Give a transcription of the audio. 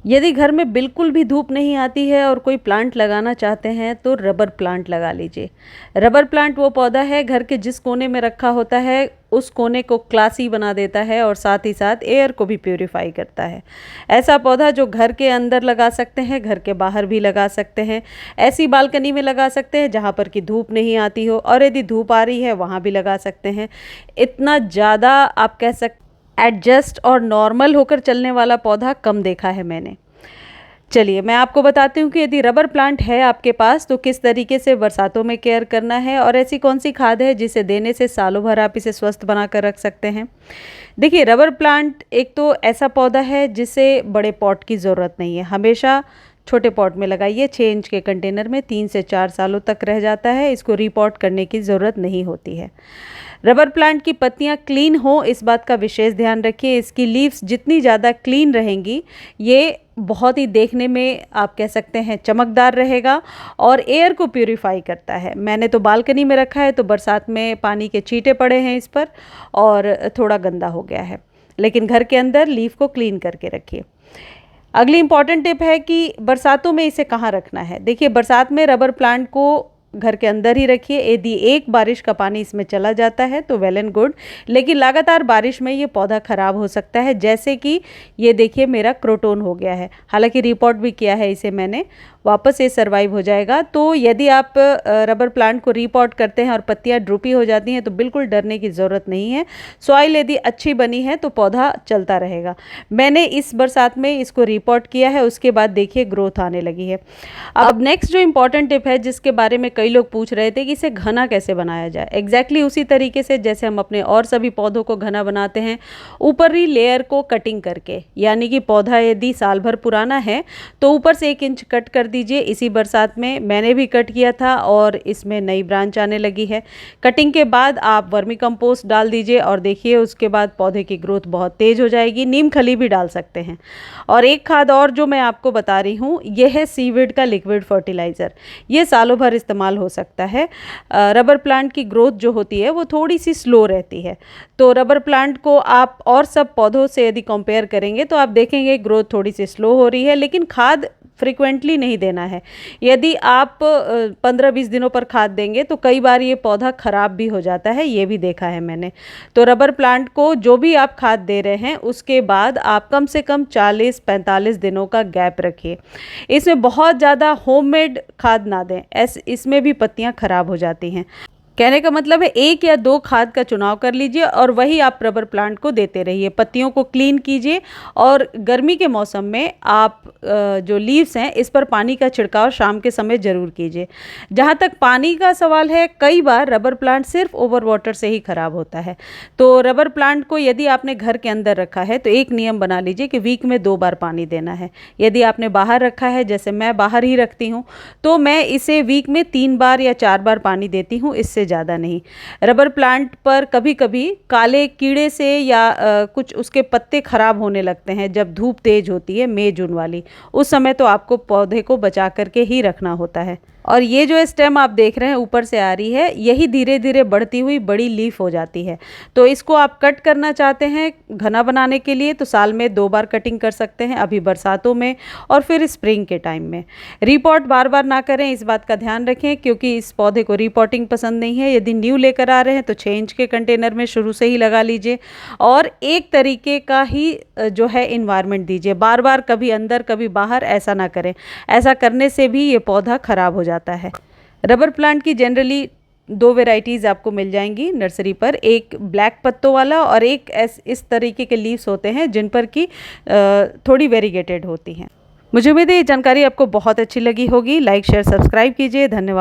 यदि घर में बिल्कुल भी धूप नहीं आती है और कोई प्लांट लगाना चाहते हैं तो रबर प्लांट लगा लीजिए। रबर प्लांट वो पौधा है घर के जिस कोने में रखा होता है उस कोने को क्लासी बना देता है और साथ ही साथ एयर को भी प्यूरिफाई करता है। ऐसा पौधा जो घर के अंदर लगा सकते हैं, घर के बाहर भी लगा सकते हैं, ऐसी बालकनी में लगा सकते हैं जहाँ पर कि धूप नहीं आती हो, और यदि धूप आ रही है वहाँ भी लगा सकते हैं। इतना ज़्यादा आप कह सकते एडजस्ट और नॉर्मल होकर चलने वाला पौधा कम देखा है मैंने। चलिए मैं आपको बताती हूँ कि यदि रबर प्लांट है आपके पास तो किस तरीके से बरसातों में केयर करना है और ऐसी कौन सी खाद है जिसे देने से सालों भर आप इसे स्वस्थ बना कर रख सकते हैं। देखिए, रबर प्लांट एक तो ऐसा पौधा है जिसे बड़े पॉट की ज़रूरत नहीं है। हमेशा छोटे पॉट में लगाइए, 6 इंच के कंटेनर में 3 से 4 सालों तक रह जाता है। इसको रीपॉट करने की ज़रूरत नहीं होती है। रबर प्लांट की पत्तियां क्लीन हो, इस बात का विशेष ध्यान रखिए। इसकी लीव्स जितनी ज़्यादा क्लीन रहेंगी, ये बहुत ही देखने में आप कह सकते हैं चमकदार रहेगा और एयर को प्यूरिफाई करता है। मैंने तो बालकनी में रखा है तो बरसात में पानी के छींटे पड़े हैं इस पर और थोड़ा गंदा हो गया है, लेकिन घर के अंदर लीफ को क्लीन करके रखिए। अगली इंपॉर्टेंट टिप है कि बरसातों में इसे कहाँ रखना है। देखिए, बरसात में रबर प्लांट को घर के अंदर ही रखिए। यदि एक बारिश का पानी इसमें चला जाता है तो वेल एंड गुड, लेकिन लगातार बारिश में ये पौधा ख़राब हो सकता है। जैसे कि ये देखिए मेरा क्रोटोन हो गया है, हालांकि रिपोर्ट भी किया है इसे मैंने, वापस ये सर्वाइव हो जाएगा। तो यदि आप रबर प्लांट को रिपोर्ट करते हैं और पत्तियां ड्रूपी हो जाती हैं तो बिल्कुल डरने की ज़रूरत नहीं है। सॉइल यदि अच्छी बनी है तो पौधा चलता रहेगा। मैंने इस बरसात में इसको रिपोर्ट किया है, उसके बाद देखिए ग्रोथ आने लगी है। अब नेक्स्ट जो इम्पॉर्टेंट टिप है जिसके बारे में कई लोग पूछ रहे थे कि इसे घना कैसे बनाया जाए, एग्जैक्टली उसी तरीके से जैसे हम अपने और सभी पौधों को घना बनाते हैं, ऊपरी लेयर को कटिंग करके। यानी कि पौधा यदि साल भर पुराना है तो ऊपर से 1 इंच कट कर दीजिए। इसी बरसात में मैंने भी कट किया था और इसमें नई ब्रांच आने लगी है। कटिंग के बाद आप वर्मी कंपोस्ट डाल दीजिए और देखिए उसके बाद पौधे की ग्रोथ बहुत तेज हो जाएगी। नीम खली भी डाल सकते हैं। और एक खाद और जो मैं आपको बता रही हूँ, यह है सीविड का लिक्विड फर्टिलाइज़र। ये सालों भर इस्तेमाल हो सकता है। रबर प्लांट की ग्रोथ जो होती है वो थोड़ी सी स्लो रहती है, तो रबर प्लांट को आप और सब पौधों से यदि कंपेयर करेंगे तो आप देखेंगे ग्रोथ थोड़ी सी स्लो हो रही है, लेकिन खाद फ्रिक्वेंटली नहीं देना है। यदि आप 15-20 दिनों पर खाद देंगे तो कई बार ये पौधा ख़राब भी हो जाता है, ये भी देखा है मैंने। तो रबर प्लांट को जो भी आप खाद दे रहे हैं उसके बाद आप कम से कम 40-45 दिनों का गैप रखिए। इसमें बहुत ज़्यादा होममेड खाद ना दें, इसमें भी पत्तियां खराब हो जाती हैं। कहने का मतलब है 1 या 2 खाद का चुनाव कर लीजिए और वही आप रबर प्लांट को देते रहिए। पत्तियों को क्लीन कीजिए और गर्मी के मौसम में आप जो लीव्स हैं इस पर पानी का छिड़काव शाम के समय ज़रूर कीजिए। जहाँ तक पानी का सवाल है, कई बार रबर प्लांट सिर्फ ओवर वाटर से ही ख़राब होता है। तो रबर प्लांट को यदि आपने घर के अंदर रखा है तो एक नियम बना लीजिए कि वीक में 2 बार पानी देना है। यदि आपने बाहर रखा है, जैसे मैं बाहर ही रखती हूँ, तो मैं इसे वीक में 3 बार या 4 बार पानी देती हूँ, इससे ज़्यादा नहीं। रबर प्लांट पर कभी कभी काले कीड़े से या कुछ उसके पत्ते खराब होने लगते हैं जब धूप तेज होती है, मई जून वाली, उस समय तो आपको पौधे को बचा करके ही रखना होता है। और ये जो स्टेम आप देख रहे हैं ऊपर से आ रही है, यही धीरे धीरे बढ़ती हुई बड़ी लीफ हो जाती है। तो इसको आप कट करना चाहते हैं घना बनाने के लिए तो साल में 2 बार कटिंग कर सकते हैं, अभी बरसातों में और फिर स्प्रिंग के टाइम में। रिपॉट बार बार ना करें, इस बात का ध्यान रखें, क्योंकि इस पौधे को रिपॉटिंग पसंद नहीं है। यदि न्यू लेकर आ रहे हैं तो 6 इंच के कंटेनर में शुरू से ही लगा लीजिए और एक तरीके का ही जो है इन्वायरमेंट दीजिए। बार बार कभी अंदर कभी बाहर ऐसा ना करें, ऐसा करने से भी ये पौधा खराब हो जाता है। रबर प्लांट की जनरली 2 वेराइटीज़ आपको मिल जाएंगी नर्सरी पर, एक ब्लैक पत्तों वाला और एक इस तरीके के लीव्स होते हैं जिन पर कि थोड़ी वेरीगेटेड होती हैं। मुझे उम्मीद है ये जानकारी आपको बहुत अच्छी लगी होगी। लाइक शेयर सब्सक्राइब कीजिए। धन्यवाद।